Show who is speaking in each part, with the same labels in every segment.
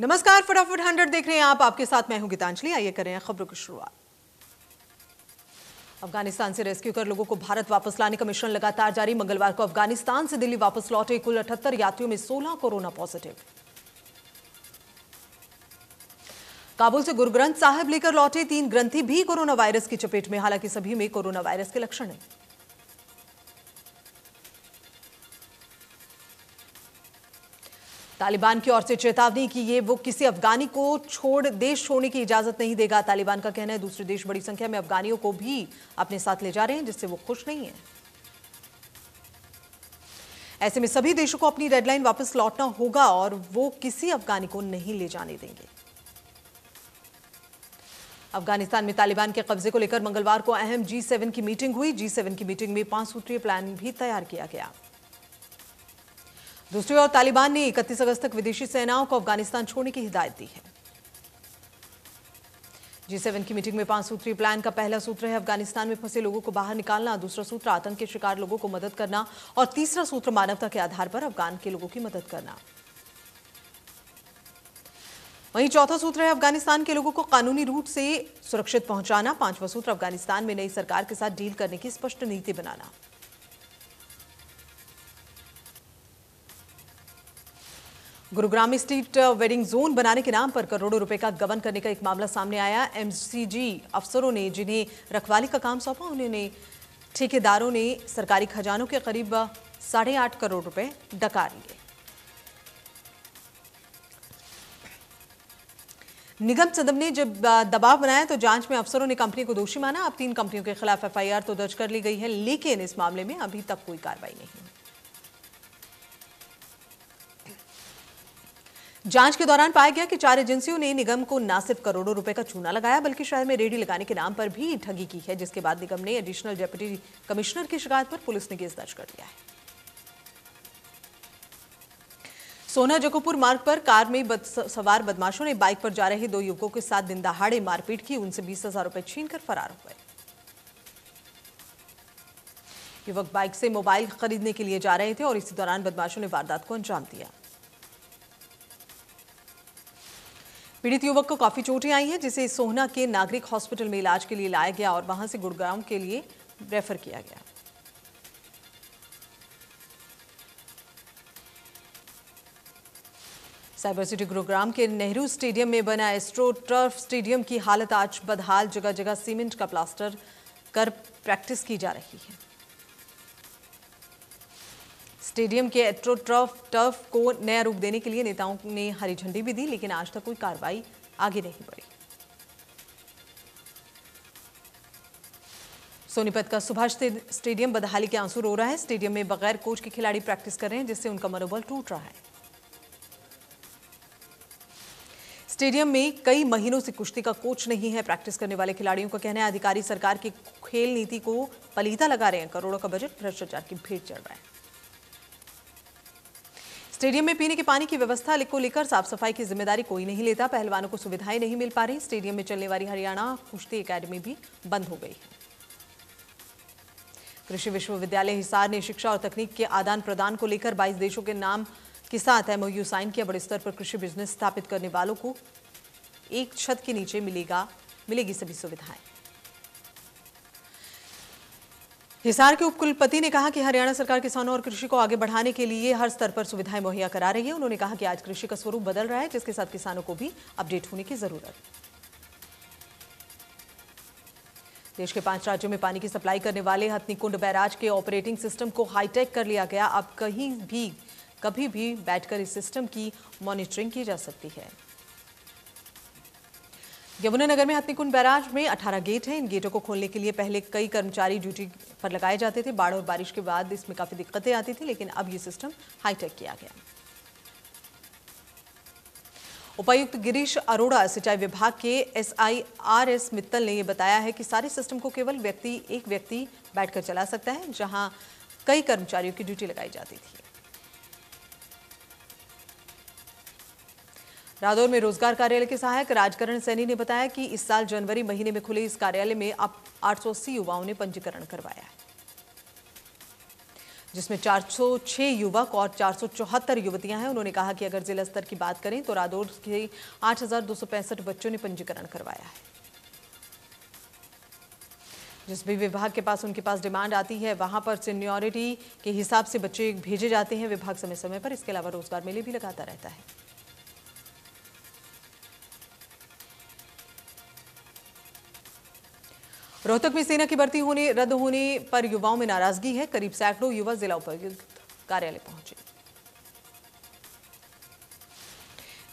Speaker 1: नमस्कार, फटाफट 100 देख रहे हैं आप। आपके साथ मैं हूं गीतांजलि। आइए करें हैं खबरों की शुरुआत। अफगानिस्तान से रेस्क्यू कर लोगों को भारत वापस लाने का मिशन लगातार जारी। मंगलवार को अफगानिस्तान से दिल्ली वापस लौटे कुल 78 यात्रियों में 16 कोरोना पॉजिटिव। काबुल से गुरु ग्रंथ साहिब लेकर लौटे 3 ग्रंथी भी कोरोना वायरस की चपेट में, हालांकि सभी में कोरोना वायरस के लक्षण हैं। तालिबान की ओर से चेतावनी कि वो किसी अफगानी को देश छोड़ने की इजाजत नहीं देगा। तालिबान का कहना है दूसरे देश बड़ी संख्या में अफगानियों को भी अपने साथ ले जा रहे हैं, जिससे वो खुश नहीं है। ऐसे में सभी देशों को अपनी डेडलाइन वापस लौटना होगा और वो किसी अफगानी को नहीं ले जाने देंगे। अफगानिस्तान में तालिबान के कब्जे को लेकर मंगलवार को अहम G7 की मीटिंग हुई। G7 की मीटिंग में 5 सूत्रीय प्लान भी तैयार किया गया। दूसरी ओर तालिबान ने 31 अगस्त तक विदेशी सेनाओं को अफगानिस्तान छोड़ने की हिदायत दी है। G7 की मीटिंग में 5 सूत्रीय प्लान का पहला सूत्र है अफगानिस्तान में फंसे लोगों को बाहर निकालना, दूसरा सूत्र आतंक के शिकार लोगों को मदद करना और तीसरा सूत्र मानवता के आधार पर अफगान के लोगों की मदद करना। वहीं चौथा सूत्र है अफगानिस्तान के लोगों को कानूनी रूट से सुरक्षित पहुंचाना। पांचवा सूत्र अफगानिस्तान में नई सरकार के साथ डील करने की स्पष्ट नीति बनाना। गुरुग्राम में स्ट्रीट वेडिंग जोन बनाने के नाम पर करोड़ों रुपए का गबन करने का एक मामला सामने आया। एमसीजी अफसरों ने जिन्हें रखवाली का काम सौंपा, उन्होंने ठेकेदारों ने सरकारी खजानों के करीब 8.5 करोड़ रुपए डका लिए। निगम सदन ने जब दबाव बनाया तो जांच में अफसरों ने कंपनी को दोषी माना। अब 3 कंपनियों के खिलाफ एफआईआर तो दर्ज कर ली गई है, लेकिन इस मामले में अभी तक कोई कार्रवाई नहीं हुई। जांच के दौरान पाया गया कि 4 एजेंसियों ने निगम को न सिर्फ करोड़ों रुपए का चूना लगाया, बल्कि शहर में रेडी लगाने के नाम पर भी ठगी की है, जिसके बाद निगम ने एडिशनल डिप्टी कमिश्नर की शिकायत पर पुलिस ने केस दर्ज कर लिया है। सोना जकोपुर मार्ग पर कार में सवार बदमाशों ने बाइक पर जा रहे 2 युवकों के साथ दिन दहाड़े मारपीट की, उनसे 20,000 रुपए छीनकर फरार हो गए। युवक बाइक से मोबाइल खरीदने के लिए जा रहे थे और इसी दौरान बदमाशों ने वारदात को अंजाम दिया। पीड़ित युवक को काफी चोटें आई हैं, जिसे सोहना के नागरिक हॉस्पिटल में इलाज के लिए लाया गया और वहां से गुड़गांव के लिए रेफर किया गया। साइबर सिटी गुरुग्राम के नेहरू स्टेडियम में बना एस्ट्रो टर्फ स्टेडियम की हालत आज बदहाल। जगह जगह सीमेंट का प्लास्टर कर प्रैक्टिस की जा रही है। स्टेडियम के एस्ट्रो टर्फ को नया रूप देने के लिए नेताओं ने हरी झंडी भी दी, लेकिन आज तक कोई कार्रवाई आगे नहीं बढ़ी। सोनीपत का सुभाष स्टेडियम बदहाली के आंसू रो रहा है। स्टेडियम में बगैर कोच के खिलाड़ी प्रैक्टिस कर रहे हैं, जिससे उनका मनोबल टूट रहा है। स्टेडियम में कई महीनों से कुश्ती का कोच नहीं है। प्रैक्टिस करने वाले खिलाड़ियों का कहना है अधिकारी सरकार की खेल नीति को पलीता लगा रहे हैं। करोड़ों का बजट भ्रष्टाचार की भेंट चढ़ रहा है। स्टेडियम में पीने के पानी की व्यवस्था को लेकर साफ सफाई की जिम्मेदारी कोई नहीं लेता। पहलवानों को सुविधाएं नहीं मिल पा रही। स्टेडियम में चलने वाली हरियाणा कुश्ती एकेडमी भी बंद हो गई है। कृषि विश्वविद्यालय हिसार ने शिक्षा और तकनीक के आदान प्रदान को लेकर 22 देशों के नाम के साथ MOU साइन किया। बड़े स्तर पर कृषि बिजनेस स्थापित करने वालों को एक छत के नीचे मिलेगी सभी सुविधाएं। हिसार के उपकुलपति ने कहा कि हरियाणा सरकार किसानों और कृषि को आगे बढ़ाने के लिए हर स्तर पर सुविधाएं मुहैया करा रही है। उन्होंने कहा कि आज कृषि का स्वरूप बदल रहा है, जिसके साथ किसानों को भी अपडेट होने की जरूरत है। देश के 5 राज्यों में पानी की सप्लाई करने वाले हथनीकुंड बैराज के ऑपरेटिंग सिस्टम को हाईटेक कर लिया गया। अब कभी भी बैठकर इस सिस्टम की मॉनिटरिंग की जा सकती है। यमुनानगर में हथनीकुंड बैराज में 18 गेट हैं। इन गेटों को खोलने के लिए पहले कई कर्मचारी ड्यूटी पर लगाए जाते थे। बाढ़ और बारिश के बाद इसमें काफी दिक्कतें आती थी, लेकिन अब ये सिस्टम हाईटेक किया गया। उपायुक्त गिरीश अरोड़ा, सिंचाई विभाग के SI RS मित्तल ने यह बताया है कि सारे सिस्टम को केवल एक व्यक्ति बैठकर चला सकता है, जहां कई कर्मचारियों की ड्यूटी लगाई जाती थी। रादौर में रोजगार कार्यालय के सहायक राजकरण सैनी ने बताया कि इस साल जनवरी महीने में खुले इस कार्यालय में अब 880 युवाओं ने पंजीकरण करवाया है। जिसमें 406 युवक और 474 युवतियां हैं। उन्होंने कहा कि अगर जिला स्तर की बात करें तो रादौर के 8,265 बच्चों ने पंजीकरण करवाया है। जिस भी विभाग के पास उनके पास डिमांड आती है वहां पर सीनियरिटी के हिसाब से बच्चे भेजे जाते हैं विभाग समय समय पर। इसके अलावा रोजगार मेले भी लगाता रहता है। रोहतक में सेना की भर्ती रद्द होने पर युवाओं में नाराजगी है। करीब सैकड़ों युवा जिला उपायुक्त कार्यालय पहुंचे।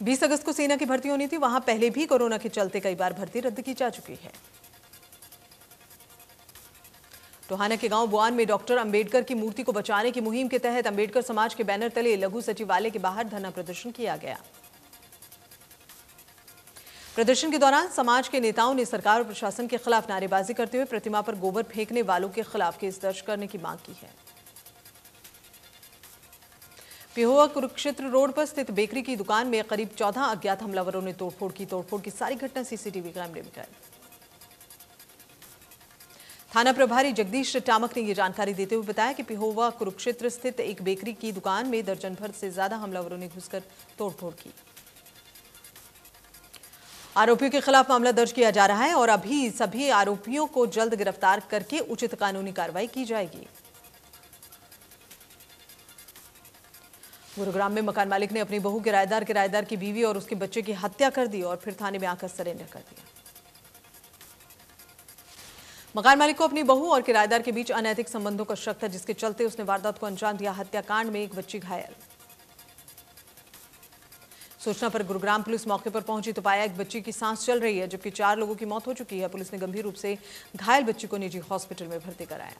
Speaker 1: 20 अगस्त को सेना की भर्ती होनी थी। वहां पहले भी कोरोना के चलते कई बार भर्ती रद्द की जा चुकी है। टोहाना के गांव बुआन में डॉक्टर अंबेडकर की मूर्ति को बचाने की मुहिम के तहत अंबेडकर समाज के बैनर तले लघु सचिवालय के बाहर धरना प्रदर्शन किया गया। प्रदर्शन के दौरान समाज के नेताओं ने सरकार और प्रशासन के खिलाफ नारेबाजी करते हुए प्रतिमा पर गोबर फेंकने वालों के खिलाफ केस दर्ज करने की मांग की है। पिहोवा कुरुक्षेत्र रोड पर स्थित बेकरी की दुकान में करीब 14 अज्ञात हमलावरों ने तोड़फोड़ की। तोड़फोड़ की सारी घटना सीसीटीवी कैमरे में कैद। थाना प्रभारी जगदीश टामक ने यह जानकारी देते हुए बताया कि पिहोवा कुरुक्षेत्र स्थित एक बेकरी की दुकान में दर्जन भर से ज्यादा हमलावरों ने घुसकर तोड़फोड़ की। आरोपियों के खिलाफ मामला दर्ज किया जा रहा है और अभी सभी आरोपियों को जल्द गिरफ्तार करके उचित कानूनी कार्रवाई की जाएगी। गुरुग्राम में मकान मालिक ने अपनी बहू किराएदार की बीवी और उसके बच्चे की हत्या कर दी और फिर थाने में आकर सरेंडर कर दिया। मकान मालिक को अपनी बहू और किराएदार के बीच अनैतिक संबंधों का शक था, जिसके चलते उसने वारदात को अंजाम दिया। हत्याकांड में एक बच्ची घायल। सूचना पर गुरुग्राम पुलिस मौके पर पहुंची तो पाया एक बच्ची की सांस चल रही है, जबकि 4 लोगों की मौत हो चुकी है। पुलिस ने गंभीर रूप से घायल बच्ची को निजी हॉस्पिटल में भर्ती कराया।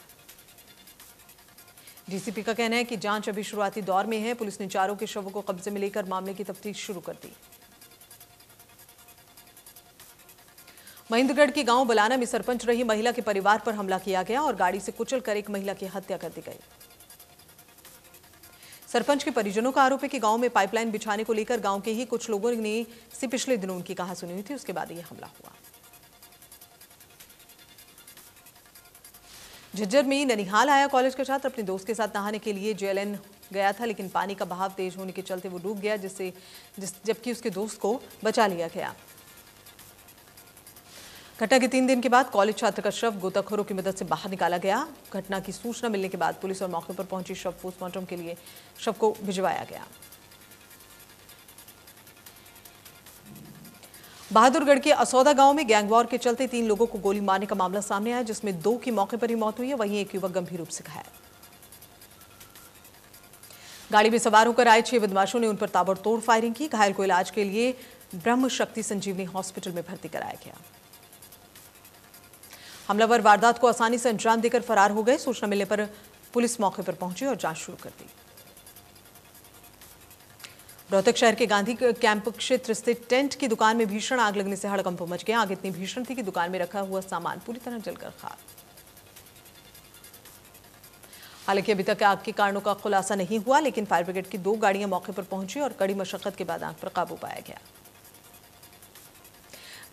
Speaker 1: डीसीपी का कहना है कि जांच अभी शुरुआती दौर में है। पुलिस ने चारों के शवों को कब्जे में लेकर मामले की तफ्तीश शुरू कर दी। महेंद्रगढ़ के गांव बलाना में सरपंच रही महिला के परिवार पर हमला किया गया और गाड़ी से कुचलकर एक महिला की हत्या कर दी गई। सरपंच के परिजनों का आरोप है कि गांव में पाइपलाइन बिछाने को लेकर गांव के ही कुछ लोगों ने से पिछले दिनों उनकी कहासुनी हुई थी। उसके बाद यह हमला हुआ। झज्जर में ननिहाल आया कॉलेज का छात्र अपने दोस्त के साथ नहाने के लिए जेएलएन गया था, लेकिन पानी का बहाव तेज होने के चलते वो डूब गया, जबकि उसके दोस्त को बचा लिया गया। घटना के 3 दिन के बाद कॉलेज छात्र का शव गोताखोरों की मदद से बाहर निकाला गया। घटना की सूचना मिलने के बाद पुलिस और मौके पर पहुंची शव पोस्टमार्टम के लिए शव को भिजवाया गया। बहादुरगढ़ के असौदा गांव में गैंगवॉर के चलते 3 लोगों को गोली मारने का मामला सामने आया, जिसमें 2 की मौके पर ही मौत हुई है, वहीं एक युवक गंभीर रूप से घायल। गाड़ी में सवार होकर आए 6 बदमाशों ने उन पर ताबड़तोड़ फायरिंग की। घायल को इलाज के लिए ब्रह्म शक्ति संजीवनी हॉस्पिटल में भर्ती कराया गया। हमलावर वारदात को आसानी से अंजाम देकर फरार हो गए। सूचना मिलने पर पुलिस मौके पर पहुंची और जांच शुरू कर दी। रोहतक शहर के गांधी कैंप क्षेत्र स्थित टेंट की दुकान में भीषण आग लगने से हड़कंप मच गया। आग इतनी भीषण थी कि दुकान में रखा हुआ सामान पूरी तरह जलकर खाक। हालांकि अभी तक आग के कारणों का खुलासा नहीं हुआ, लेकिन फायर ब्रिगेड की 2 गाड़ियां मौके पर पहुंची और कड़ी मशक्कत के बाद आग पर काबू पाया गया।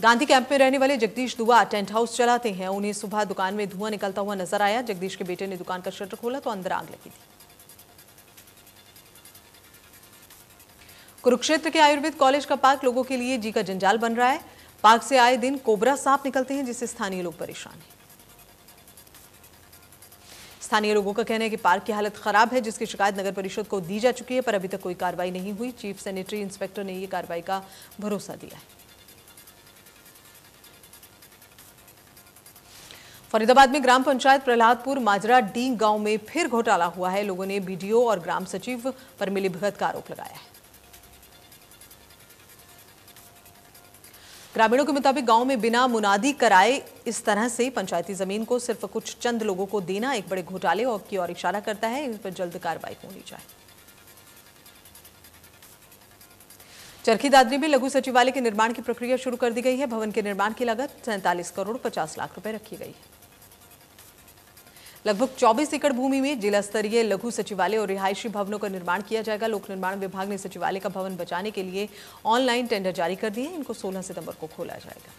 Speaker 1: गांधी कैंप में रहने वाले जगदीश दुआ टेंट हाउस चलाते हैं। उन्हें सुबह दुकान में धुआं निकलता हुआ नजर आया। जगदीश के बेटे ने दुकान का शटर खोला तो अंदर आग लगी थी। कुरुक्षेत्र के आयुर्वेद कॉलेज का पार्क लोगों के लिए जी का जंजाल बन रहा है। पार्क से आए दिन कोबरा सांप निकलते हैं, जिससे स्थानीय लोग परेशान हैं। स्थानीय लोगों का कहना है कि पार्क की हालत खराब है, जिसकी शिकायत नगर परिषद को दी जा चुकी है, पर अभी तक कोई कार्रवाई नहीं हुई। चीफ सैनिटरी इंस्पेक्टर ने यह कार्रवाई का भरोसा दिया है। फरीदाबाद में ग्राम पंचायत प्रहलादपुर माजरा डींग गांव में फिर घोटाला हुआ है। लोगों ने बीडीओ और ग्राम सचिव पर मिलीभगत का आरोप लगाया है। ग्रामीणों के मुताबिक गांव में बिना मुनादी कराए इस तरह से पंचायती जमीन को सिर्फ कुछ चंद लोगों को देना एक बड़े घोटाले की ओर इशारा करता है। इन पर जल्द कार्रवाई होनी चाहिए। चरखी दादरी में लघु सचिवालय के निर्माण की प्रक्रिया शुरू कर दी गई है। भवन के निर्माण की लागत 47 करोड़ 50 लाख रुपए रखी गई है। लगभग 24 एकड़ भूमि में जिला स्तरीय लघु सचिवालय और रिहायशी भवनों का निर्माण किया जाएगा। लोक निर्माण विभाग ने सचिवालय का भवन बचाने के लिए ऑनलाइन टेंडर जारी कर दिए हैं। इनको 16 सितंबर को खोला जाएगा।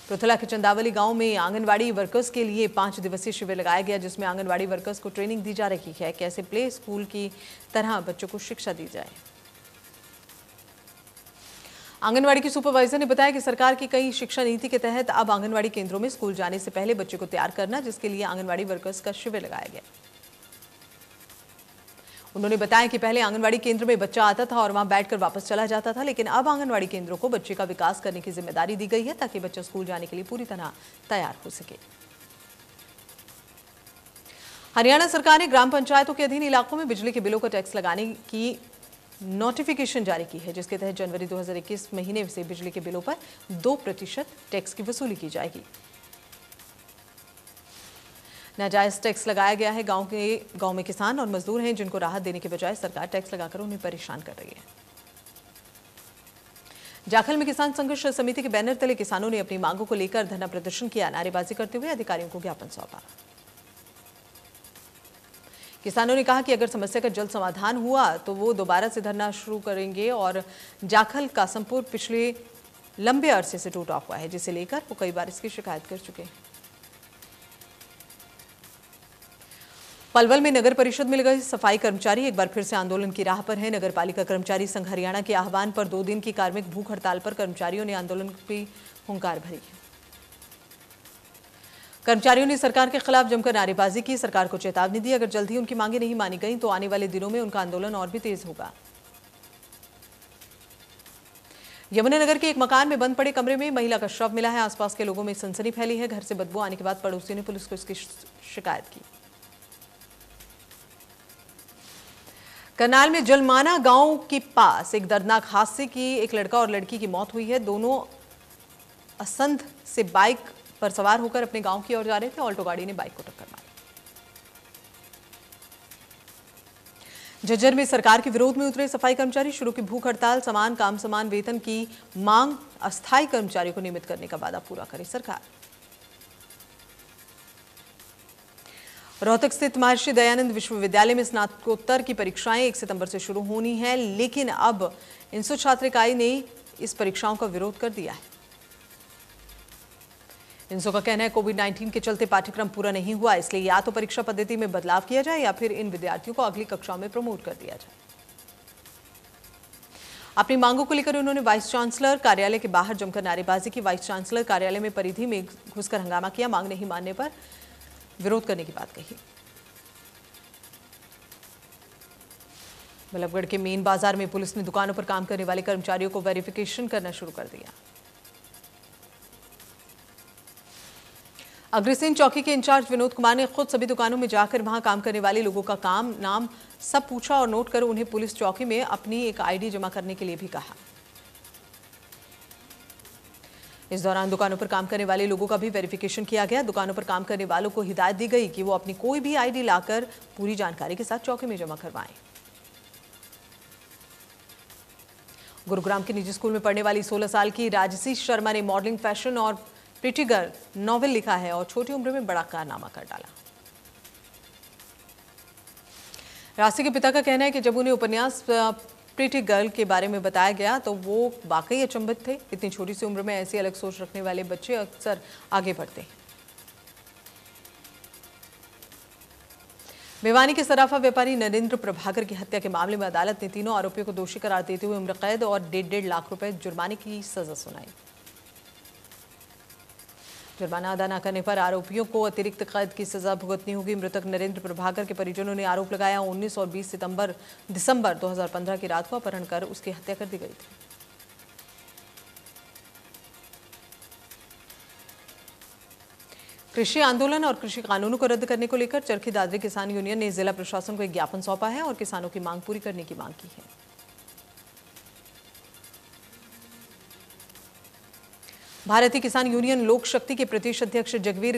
Speaker 1: पृथला के चंदावली गांव में आंगनवाड़ी वर्कर्स के लिए 5 दिवसीय शिविर लगाया गया, जिसमें आंगनवाड़ी वर्कर्स को ट्रेनिंग दी जा रही है कैसे प्ले स्कूल की तरह बच्चों को शिक्षा दी जाए। आंगनवाड़ी की सुपरवाइजर ने बताया कि सरकार की कई शिक्षा नीति के तहत अब आंगनवाड़ी केंद्रों में स्कूल जाने से पहले बच्चे को तैयार करना, जिसके लिए आंगनवाड़ी वर्कर्स का शिविर लगाया गया। उन्होंने बताया कि पहले आंगनवाड़ी केंद्र में बच्चा आता था और वहां बैठकर वापस चला जाता था, लेकिन अब आंगनवाड़ी केंद्रों को बच्चे का विकास करने की जिम्मेदारी दी गई है ताकि बच्चा स्कूल जाने के लिए पूरी तरह तैयार हो सके। हरियाणा सरकार ने ग्राम पंचायतों के अधीन इलाकों में बिजली के बिलों का टैक्स लगाने की नोटिफिकेशन जारी की है, जिसके तहत जनवरी 2021 महीने से बिजली के बिलों पर 2% टैक्स की वसूली की जाएगी। नाजायज टैक्स लगाया गया है। गांव में किसान और मजदूर हैं जिनको राहत देने के बजाय सरकार टैक्स लगाकर उन्हें परेशान कर रही है। जाखल में किसान संघर्ष समिति के बैनर तले किसानों ने अपनी मांगों को लेकर धरना प्रदर्शन किया। नारेबाजी करते हुए अधिकारियों को ज्ञापन सौंपा। किसानों ने कहा कि अगर समस्या का जल्द समाधान हुआ तो वो दोबारा से धरना शुरू करेंगे और जाखल कासमपुर पिछले लंबे अरसे से टूटा हुआ है, जिसे लेकर वो कई बार इसकी शिकायत कर चुके हैं। पलवल में नगर परिषद में लगे सफाई कर्मचारी एक बार फिर से आंदोलन की राह पर हैं। नगर पालिका कर्मचारी संघ हरियाणा के आह्वान पर 2 दिन की कार्मिक भूख हड़ताल पर कर्मचारियों ने आंदोलन की हुंकार भरी है। कर्मचारियों ने सरकार के खिलाफ जमकर नारेबाजी की, सरकार को चेतावनी दी अगर जल्द ही उनकी मांगें नहीं मानी गई तो आने वाले दिनों में उनका आंदोलन और भी तेज होगा। यमुनानगर के एक मकान में बंद पड़े कमरे में महिला का शव मिला है। आसपास के लोगों में सनसनी फैली है। घर से बदबू आने के बाद पड़ोसियों ने पुलिस को इसकी शिकायत की। करनाल में जलमाना गांव के पास एक दर्दनाक हादसे की एक लड़का और लड़की की मौत हुई है। दोनों असंध से बाइक पर सवार होकर अपने गांव की ओर जा रहे थे। ऑल्टो गाड़ी ने बाइक को टक्कर मारी। झज्जर में सरकार के विरोध में उतरे सफाई कर्मचारी। शुरू की भूख हड़ताल। समान काम समान वेतन की मांग। अस्थायी कर्मचारियों को नियमित करने का वादा पूरा करे सरकार। रोहतक स्थित महर्षि दयानंद विश्वविद्यालय में स्नातकोत्तर की परीक्षाएं 1 सितंबर से शुरू होनी है, लेकिन अब इंसो छात्र इकाई ने इस परीक्षाओं का विरोध कर दिया है। इंसो का कहना है कोविड-19 के चलते पाठ्यक्रम पूरा नहीं हुआ, इसलिए या तो परीक्षा पद्धति में बदलाव किया जाए या फिर इन विद्यार्थियों को अगली कक्षाओं में प्रमोट कर दिया जाए। अपनी मांगों को लेकर उन्होंने वाइस चांसलर कार्यालय के बाहर जमकर नारेबाजी की। वाइस चांसलर कार्यालय में परिधि में घुसकर हंगामा किया। मांग नहीं मानने पर विरोध करने की बात कही। बल्लभगढ़ के मेन बाजार में पुलिस ने दुकानों पर काम करने वाले कर्मचारियों को वेरिफिकेशन करना शुरू कर दिया। अग्रसेन चौकी के इंचार्ज विनोद कुमार ने खुद सभी दुकानों में जाकर वहां काम करने वाले लोगों का काम नाम सब पूछा और नोट कर उन्हें पुलिस चौकी में अपनी एक आईडी जमा करने के लिए भी कहा। इस दौरान दुकानों पर काम करने वाले लोगों का भी वेरिफिकेशन किया गया। दुकानों पर काम करने वालों को हिदायत दी गई कि वो अपनी कोई भी आईडी लाकर पूरी जानकारी के साथ चौकी में जमा करवाएं। गुरुग्राम के निजी स्कूल में पढ़ने वाली 16 साल की राजसी शर्मा ने मॉडलिंग, फैशन और प्रिटी गर्ल नॉवेल लिखा है और छोटी उम्र में बड़ा कारनामा कर डाला। राशि के पिता का कहना है कि जब उन्हें उपन्यास प्रिटी गर्ल के बारे में बताया गया तो वो वाकई अचंभित थे। इतनी छोटी सी उम्र में ऐसी अलग सोच रखने वाले बच्चे अक्सर आगे बढ़ते हैं। भिवानी के सराफा व्यापारी नरेंद्र प्रभाकर की हत्या के मामले में अदालत ने तीनों आरोपियों को दोषी करार देते हुए उम्र कैद और 1.5 लाख रुपए जुर्माने की सजा सुनाई। जुर्माना अदा न करने पर आरोपियों को अतिरिक्त कैद की सजा भुगतनी होगी। मृतक नरेंद्र प्रभाकर के परिजनों ने आरोप लगाया 19 और 20 दिसंबर 2015 की रात को अपहरण कर उसकी हत्या कर दी गई थी। कृषि आंदोलन और कृषि कानूनों को रद्द करने को लेकर चरखी दादरी किसान यूनियन ने जिला प्रशासन को एक ज्ञापन सौंपा है और किसानों की मांग पूरी करने की मांग की है। भारतीय किसान यूनियन लोक शक्ति के प्रदेश अध्यक्ष जगवीर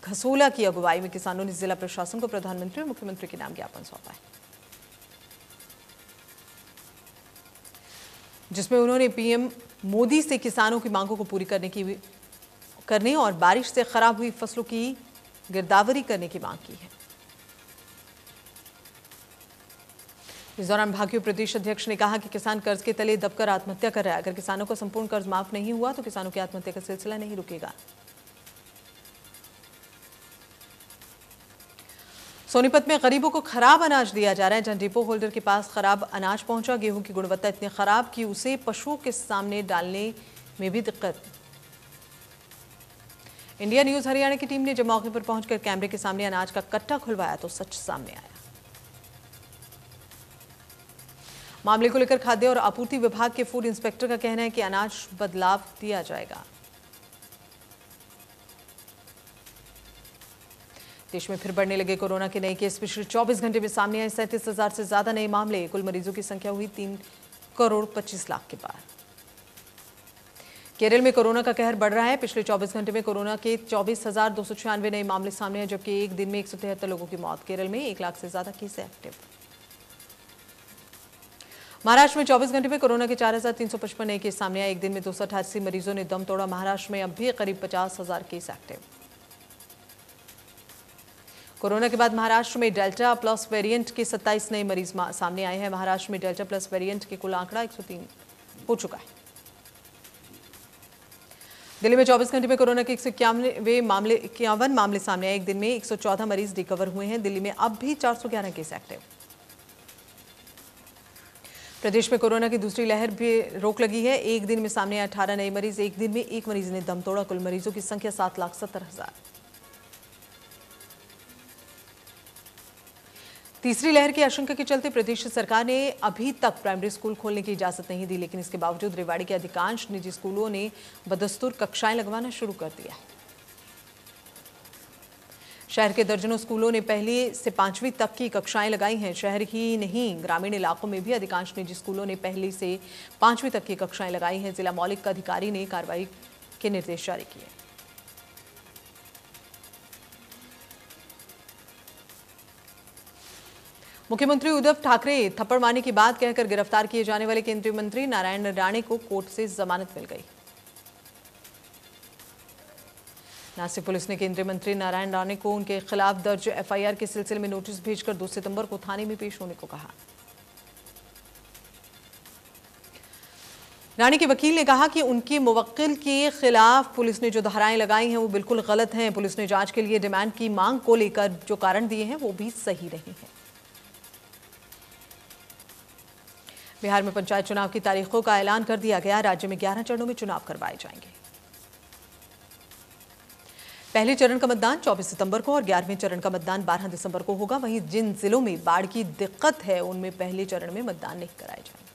Speaker 1: घसोला की अगुवाई में किसानों ने जिला प्रशासन को प्रधानमंत्री और मुख्यमंत्री के नाम ज्ञापन सौंपा है, जिसमें उन्होंने पीएम मोदी से किसानों की मांगों को पूरी करने और बारिश से खराब हुई फसलों की गिरदावरी करने की मांग की है। इस दौरान भाकियू प्रदेश अध्यक्ष ने कहा कि किसान कर्ज के तले दबकर आत्महत्या कर रहा है। अगर किसानों का संपूर्ण कर्ज माफ नहीं हुआ तो किसानों की आत्महत्या का सिलसिला नहीं रुकेगा। सोनीपत में गरीबों को खराब अनाज दिया जा रहा है। जहां डिपो होल्डर के पास खराब अनाज पहुंचा, गेहूं की गुणवत्ता इतनी खराब कि उसे पशुओं के सामने डालने में भी दिक्कत। इंडिया न्यूज हरियाणा की टीम ने जब मौके पर पहुंचकर कैमरे के सामने अनाज का कट्टा खुलवाया तो सच सामने आया। मामले को लेकर खाद्य और आपूर्ति विभाग के फूड इंस्पेक्टर का कहना है कि अनाज बदलाव दिया जाएगा। देश में फिर बढ़ने लगे कोरोना के नए केस। पिछले 24 घंटे में सामने आए 37,000 से ज्यादा नए मामले। कुल मरीजों की संख्या हुई 3,25,00,000 के पार। केरल में कोरोना का कहर बढ़ रहा है। पिछले 24 घंटे में कोरोना के 24,296 नए मामले सामने आए, जबकि एक दिन में 173 लोगों की मौत। केरल में 1 लाख से ज्यादा केस एक्टिव। महाराष्ट्र में 24 घंटे में कोरोना के 4,355 नए केस सामने आए। एक दिन में 288 मरीजों ने दम तोड़ा। महाराष्ट्र में अब भी करीब 50,000 केस एक्टिव। कोरोना के बाद महाराष्ट्र में डेल्टा प्लस वेरिएंट के 27 नए मरीज सामने आए हैं। महाराष्ट्र में डेल्टा प्लस वेरिएंट के कुल आंकड़ा 103 हो चुका है। दिल्ली में 24 घंटे में कोरोना के 51 मामले सामने आए। एक दिन में 114 मरीज रिकवर हुए हैं। दिल्ली में अब भी 411 केस एक्टिव। प्रदेश में कोरोना की दूसरी लहर भी रोक लगी है। एक दिन में सामने आए 18 नए मरीज। एक दिन में एक मरीज ने दम तोड़ा। कुल मरीजों की संख्या 7,70,000। तीसरी लहर की आशंका के चलते प्रदेश सरकार ने अभी तक प्राइमरी स्कूल खोलने की इजाजत नहीं दी, लेकिन इसके बावजूद रेवाड़ी के अधिकांश निजी स्कूलों ने बदस्तूर कक्षाएं लगवाना शुरू कर दिया है। शहर के दर्जनों स्कूलों ने पहली से 5वीं तक की कक्षाएं लगाई हैं। शहर ही नहीं, ग्रामीण इलाकों में भी अधिकांश निजी स्कूलों ने पहली से 5वीं तक की कक्षाएं लगाई हैं। जिला मौलिक अधिकारी ने कार्रवाई के निर्देश जारी किए। मुख्यमंत्री उद्धव ठाकरे थप्पड़ मारने की बात कहकर गिरफ्तार किए जाने वाले केंद्रीय मंत्री नारायण राणे को कोर्ट से जमानत मिल गई। नासिक पुलिस ने केंद्रीय मंत्री नारायण राणे को उनके खिलाफ दर्ज एफआईआर के सिलसिले में नोटिस भेजकर 2 सितंबर को थाने में पेश होने को कहा। राणे के वकील ने कहा कि उनके मुवक्किल के खिलाफ पुलिस ने जो धाराएं लगाई हैं वो बिल्कुल गलत हैं। पुलिस ने जांच के लिए डिमांड की मांग को लेकर जो कारण दिए हैं वो भी सही नहीं है। बिहार में पंचायत चुनाव की तारीखों का ऐलान कर दिया गया। राज्य में 11 चरणों में चुनाव करवाए जाएंगे। पहले चरण का मतदान 24 सितंबर को और 11वें चरण का मतदान 12 दिसंबर को होगा। वहीं जिन जिलों में बाढ़ की दिक्कत है उनमें पहले चरण में मतदान नहीं कराए जाएंगे।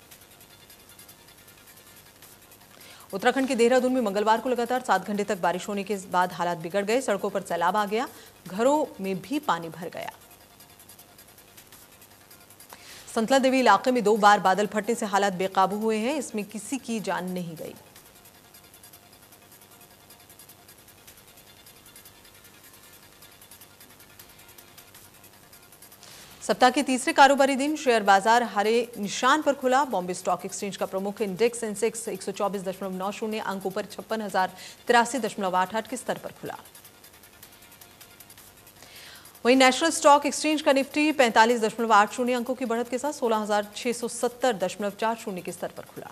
Speaker 1: उत्तराखंड के देहरादून में मंगलवार को लगातार 7 घंटे तक बारिश होने के बाद हालात बिगड़ गए। सड़कों पर सैलाब आ गया, घरों में भी पानी भर गया। संतला देवी इलाके में 2 बार बादल फटने से हालात बेकाबू हुए हैं। इसमें किसी की जान नहीं गई। सप्ताह के तीसरे कारोबारी दिन शेयर बाजार हरे निशान पर खुला। बॉम्बे स्टॉक एक्सचेंज का प्रमुख इंडेक्स सेंसेक्स 124.90 अंकों पर 56,083.88 के स्तर पर खुला। वहीं नेशनल स्टॉक एक्सचेंज का निफ्टी 45.80 अंकों की बढ़त के साथ 16,670.40 के स्तर पर खुला।